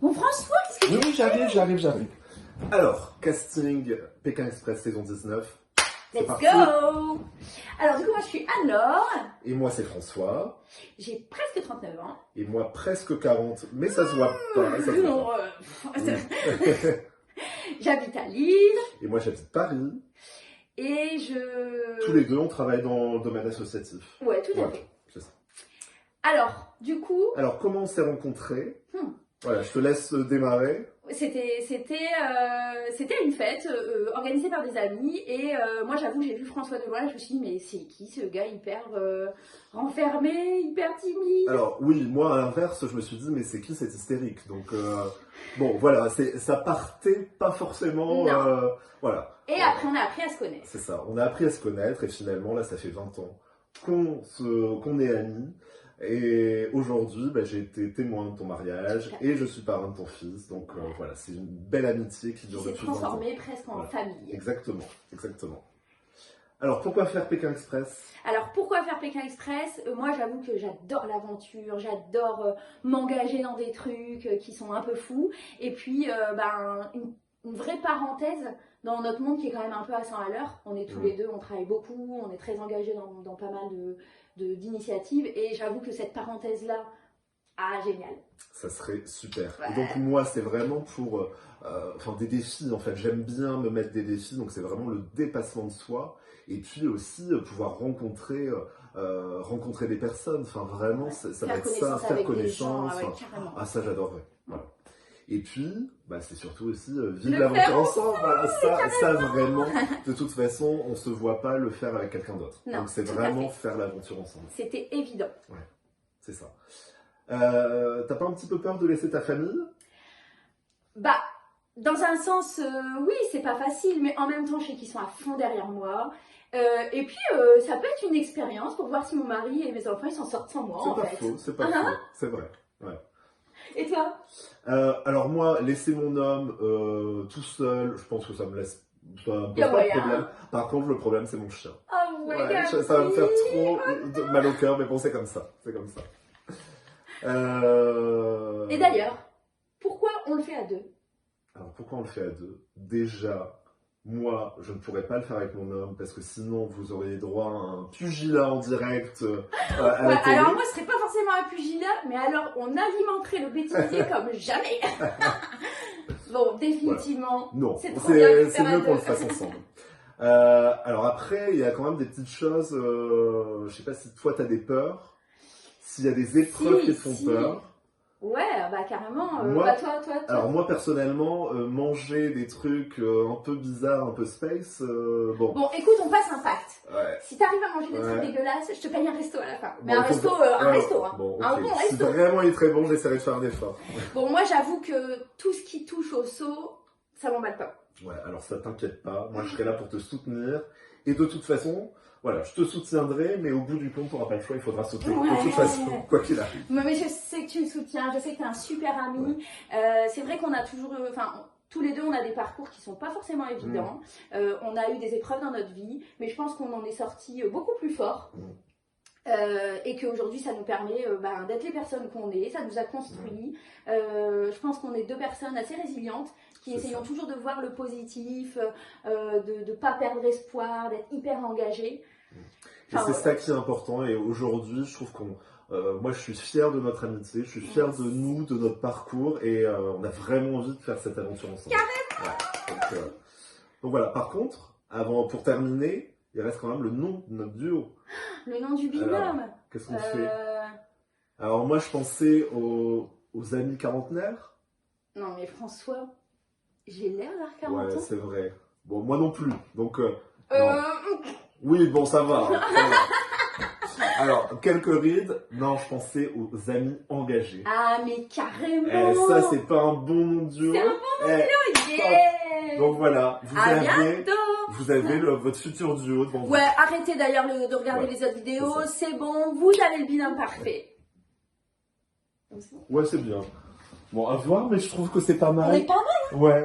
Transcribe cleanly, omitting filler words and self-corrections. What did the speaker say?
Bon, François, qu'est-ce que tu Oui, oui, j'arrive. Alors, casting Pékin Express saison 19. C'est Let's parti. go! Alors, du coup, moi, je suis Anne-Laure. Et moi, c'est François. J'ai presque 39 ans. Et moi, presque 40. Mais ça se voit pas. Ça se voit Non, pas. J'habite à Lille Et moi, j'habite Paris. et je... Tous les deux, on travaille dans le domaine associatif. Ouais, tout à Voilà, fait. c'est ça. Alors, du coup, Alors, comment on s'est rencontrés? Hmm. Voilà, je te laisse démarrer. c'était une fête organisée par des amis et moi, j'avoue, j'ai vu François de loin et je me suis dit, mais c'est qui ce gars hyper renfermé, hyper timide? Alors, oui, moi, à l'inverse, je me suis dit, mais c'est qui cet hystérique? Donc, bon, voilà, ça partait pas forcément... Non. Voilà. Et après, on a appris à se connaître. C'est ça, on a appris à se connaître et finalement, là, ça fait 20 ans qu'on est amis. Et aujourd'hui, j'ai été témoin de ton mariage et je suis parrain de ton fils. Donc voilà, c'est une belle amitié qui Qui dure s'est depuis 20 ans. transformé presque en Voilà. famille. Exactement. Alors, pourquoi faire Pékin Express? Alors, pourquoi faire Pékin Express? Moi, j'avoue que j'adore l'aventure, j'adore m'engager dans des trucs qui sont un peu fous. Et puis, une vraie parenthèse dans notre monde qui est quand même un peu à 100 à l'heure. On est tous les deux, on travaille beaucoup, on est très engagés dans pas mal d'initiatives. Et j'avoue que cette parenthèse-là, génial. Ça serait super. Ouais. Et donc moi, c'est vraiment pour des défis, en fait. J'aime bien me mettre des défis, donc c'est vraiment le dépassement de soi. Et puis aussi pouvoir rencontrer des personnes. Enfin, vraiment, ça va être ça, faire connaissance. Ça, j'adorerais. Voilà. Et puis, c'est surtout aussi vivre l'aventure ensemble. Voilà, ça, vraiment, de toute façon, on se voit pas le faire avec quelqu'un d'autre. Donc c'est vraiment faire l'aventure ensemble. C'était évident. Ouais, c'est ça. T'as pas un petit peu peur de laisser ta famille? Dans un sens, oui, c'est pas facile, mais en même temps, je sais qu'ils sont à fond derrière moi. Et puis, ça peut être une expérience pour voir si mon mari et mes enfants ils s'en sortent sans moi. C'est pas faux, c'est vrai. Ouais. Et toi? Alors moi, laisser mon homme tout seul, je pense que ça me laisse pas de problème. Par contre, le problème, c'est mon chien. Oh ouais, ça va me faire trop mal au cœur, mais bon, c'est comme ça. Et d'ailleurs, pourquoi on le fait à deux? Alors pourquoi on le fait à deux? Déjà, moi, je ne pourrais pas le faire avec mon homme parce que sinon vous auriez droit à un pugilat en direct à la télé. Alors moi, ce serait pas forcément un pugilat, mais alors on alimenterait le bêtisier comme jamais. Bon, définitivement, voilà. Non, c'est mieux qu'on le fasse ensemble. Alors après, il y a quand même des petites choses. Je sais pas si toi, tu as des peurs. S'il y a des épreuves qui te font peur. Ouais, carrément. Toi. Alors moi personnellement, manger des trucs un peu bizarres, un peu space, bon. Bon, écoute, on passe un pacte. Ouais. Si t'arrives à manger des trucs dégueulasses, je te paye un resto à la fin. Mais bon, un resto, hein. Bon, okay. Un bon resto. Si vraiment il est très bon, j'essaierai de faire un effort. Bon, moi j'avoue que tout ce qui touche au seau, ça m'emballe pas. Ouais, alors ça t'inquiète pas, moi je serai là pour te soutenir. Et de toute façon, voilà, je te soutiendrai, mais au bout du compte, tu n'auras pas le choix, il faudra sauter. De toute façon, quoi qu'il arrive. Mais je sais que tu me soutiens, je sais que tu es un super ami. C'est vrai qu'on a toujours, tous les deux, on a des parcours qui sont pas forcément évidents. On a eu des épreuves dans notre vie, mais je pense qu'on en est sortis beaucoup plus forts. Et qu'aujourd'hui, ça nous permet d'être les personnes qu'on est, ça nous a construits. Je pense qu'on est deux personnes assez résilientes qui essayons toujours de voir le positif, de ne pas perdre espoir, d'être hyper engagés. Et c'est ça qui est important. Et aujourd'hui, je trouve moi, je suis fier de notre amitié, je suis fier de nous, de notre parcours, et on a vraiment envie de faire cette aventure ensemble. Carrément. Donc voilà. Par contre, pour terminer, il reste quand même le nom de notre duo. Le nom du binôme. Qu'est-ce qu'on fait? Alors moi, je pensais aux amis quarantenaires. Non mais François, j'ai l'air d'avoir 40 ans. Ouais, c'est vrai. Bon, moi non plus. Donc, oui, bon, ça va. Alors, quelques rides. Non, je pensais aux amis engagés. Ah, mais carrément. Ça, c'est pas un bon nom de duo. C'est un bon nom de duo, yeah. Donc voilà, vous avez votre futur duo devant vous. Ouais, arrêtez d'ailleurs de regarder les autres vidéos. C'est bon, vous avez le binôme parfait. Ouais, c'est bien. Bon, à voir, mais je trouve que c'est pas mal. On est pas mal. Ouais.